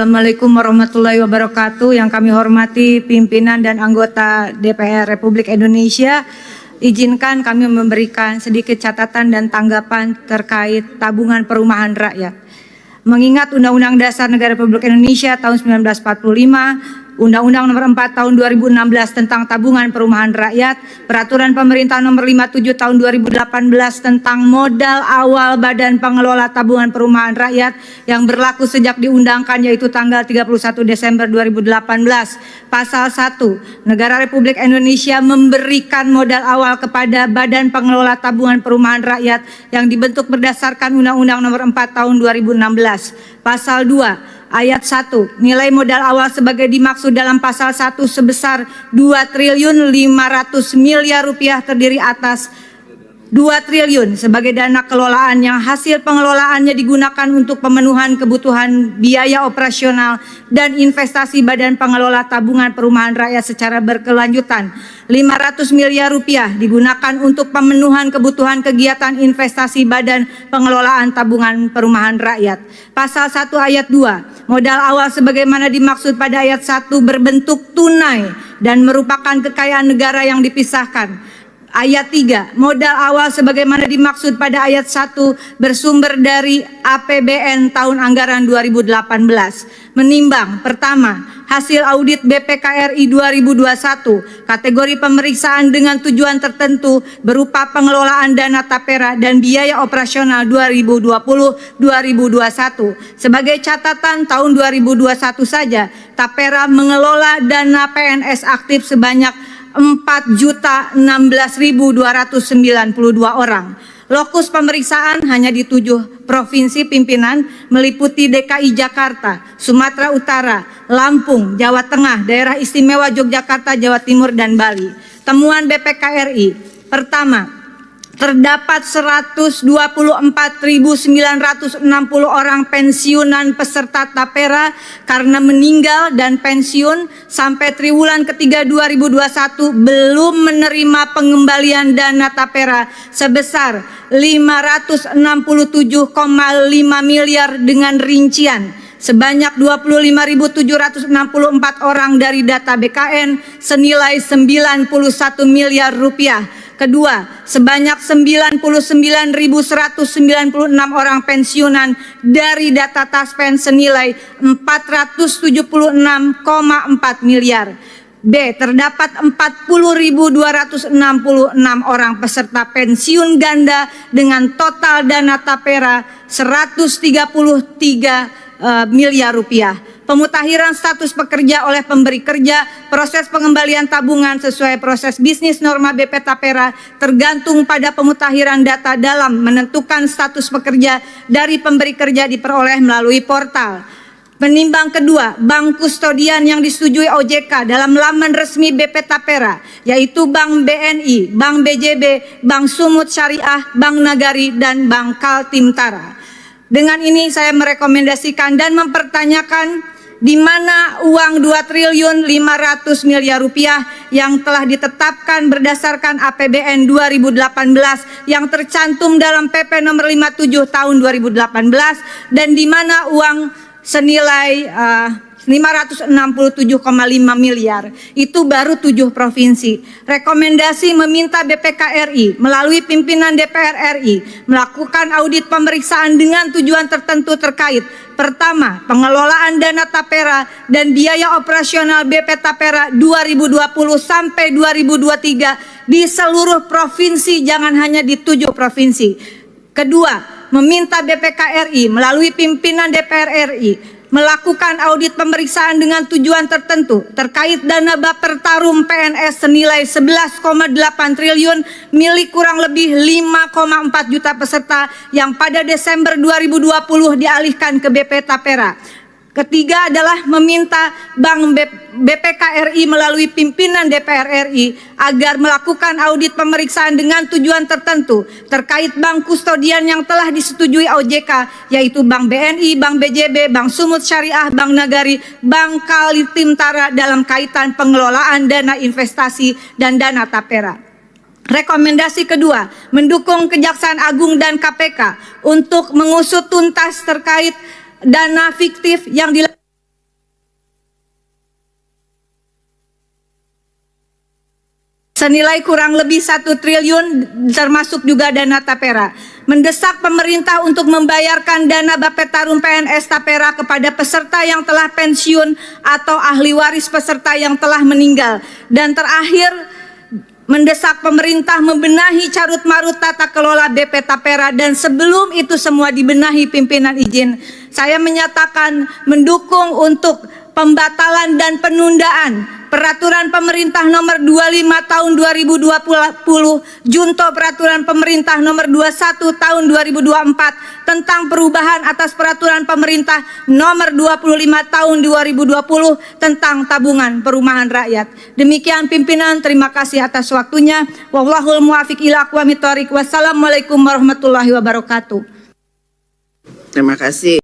Assalamualaikum warahmatullahi wabarakatuh. Yang kami hormati pimpinan dan anggota DPR Republik Indonesia, izinkan kami memberikan sedikit catatan dan tanggapan terkait tabungan perumahan rakyat. Mengingat Undang-Undang Dasar Negara Republik Indonesia tahun 1945, Undang-Undang Nomor 4 Tahun 2016 tentang Tabungan Perumahan Rakyat, Peraturan Pemerintah Nomor 57 Tahun 2018 tentang modal awal Badan Pengelola Tabungan Perumahan Rakyat yang berlaku sejak diundangkan, yaitu tanggal 31 Desember 2018. Pasal 1, Negara Republik Indonesia memberikan modal awal kepada Badan Pengelola Tabungan Perumahan Rakyat yang dibentuk berdasarkan Undang-Undang Nomor 4 Tahun 2016. Pasal 2, Ayat 1, nilai modal awal sebagai dimaksud dalam pasal 1 sebesar 2.500 miliar rupiah terdiri atas 2 triliun sebagai dana kelolaan yang hasil pengelolaannya digunakan untuk pemenuhan kebutuhan biaya operasional dan investasi Badan Pengelola Tabungan Perumahan Rakyat secara berkelanjutan. 500 miliar rupiah digunakan untuk pemenuhan kebutuhan kegiatan investasi Badan Pengelolaan Tabungan Perumahan Rakyat. Pasal 1 ayat 2, modal awal sebagaimana dimaksud pada ayat 1 berbentuk tunai dan merupakan kekayaan negara yang dipisahkan. Ayat 3, modal awal sebagaimana dimaksud pada ayat 1 bersumber dari APBN tahun anggaran 2018. Menimbang, pertama, hasil audit BPKRI 2021, kategori pemeriksaan dengan tujuan tertentu berupa pengelolaan dana tapera dan biaya operasional 2020-2021. Sebagai catatan, tahun 2021 saja, tapera mengelola dana PNS aktif sebanyak 4.016.292 orang. Lokus pemeriksaan hanya di 7 provinsi pimpinan meliputi DKI Jakarta, Sumatera Utara, Lampung, Jawa Tengah, Daerah Istimewa Yogyakarta, Jawa Timur, dan Bali. Temuan BPKRI, pertama, terdapat 124.960 orang pensiunan peserta tapera karena meninggal dan pensiun sampai triwulan ketiga 2021 belum menerima pengembalian dana tapera sebesar 567,5 miliar dengan rincian sebanyak 25.764 orang dari data BKN senilai 91 miliar rupiah. Kedua, sebanyak 99.196 orang pensiunan dari data Taspen senilai 476,4 miliar. B, terdapat 40.266 orang peserta pensiun ganda dengan total dana tapera 133 miliar rupiah. Pemutakhiran status pekerja oleh pemberi kerja, proses pengembalian tabungan sesuai proses bisnis norma BP Tapera tergantung pada pemutakhiran data dalam menentukan status pekerja dari pemberi kerja diperoleh melalui portal. Menimbang kedua, bank kustodian yang disetujui OJK dalam laman resmi BP Tapera, yaitu Bank BNI, Bank BJB, Bank Sumut Syariah, Bank Nagari, dan Bank Kaltimtara. Dengan ini saya merekomendasikan dan mempertanyakan di mana uang 2.500 miliar rupiah yang telah ditetapkan berdasarkan APBN 2018 yang tercantum dalam PP nomor 57 tahun 2018 dan di mana uang senilai 567,5 miliar itu baru 7 provinsi. Rekomendasi meminta BPKRI melalui pimpinan DPR RI melakukan audit pemeriksaan dengan tujuan tertentu terkait. Pertama, pengelolaan dana tapera dan biaya operasional BP Tapera 2020 sampai 2023 di seluruh provinsi, jangan hanya di 7 provinsi. Kedua, meminta BPKRI melalui pimpinan DPR RI melakukan audit pemeriksaan dengan tujuan tertentu terkait dana baper tarum PNS senilai 11,8 triliun milik kurang lebih 5,4 juta peserta yang pada Desember 2020 dialihkan ke BP Tapera. Ketiga adalah meminta Bank BPKRI melalui pimpinan DPR RI agar melakukan audit pemeriksaan dengan tujuan tertentu terkait bank kustodian yang telah disetujui OJK, yaitu Bank BNI, Bank BJB, Bank Sumut Syariah, Bank Nagari, Bank Kaltimtara dalam kaitan pengelolaan dana investasi dan dana tapera. Rekomendasi kedua, mendukung Kejaksaan Agung dan KPK untuk mengusut tuntas terkait dana fiktif yang dilakukan senilai kurang lebih 1 triliun termasuk juga dana tapera. Mendesak pemerintah untuk membayarkan dana Bapetarum PNS Tapera kepada peserta yang telah pensiun atau ahli waris peserta yang telah meninggal. Dan terakhir, mendesak pemerintah membenahi carut-marut tata kelola BP Tapera, dan sebelum itu semua dibenahi pimpinan izin, saya menyatakan mendukung untuk pembatalan dan penundaan Peraturan Pemerintah Nomor 25 Tahun 2020 junto Peraturan Pemerintah Nomor 21 Tahun 2024 tentang perubahan atas Peraturan Pemerintah Nomor 25 Tahun 2020 tentang tabungan perumahan rakyat. Demikian pimpinan, terima kasih atas waktunya. Wallahul muwaffiq ila aqwamit thoriq. Wassalamualaikum warahmatullahi wabarakatuh. Terima kasih.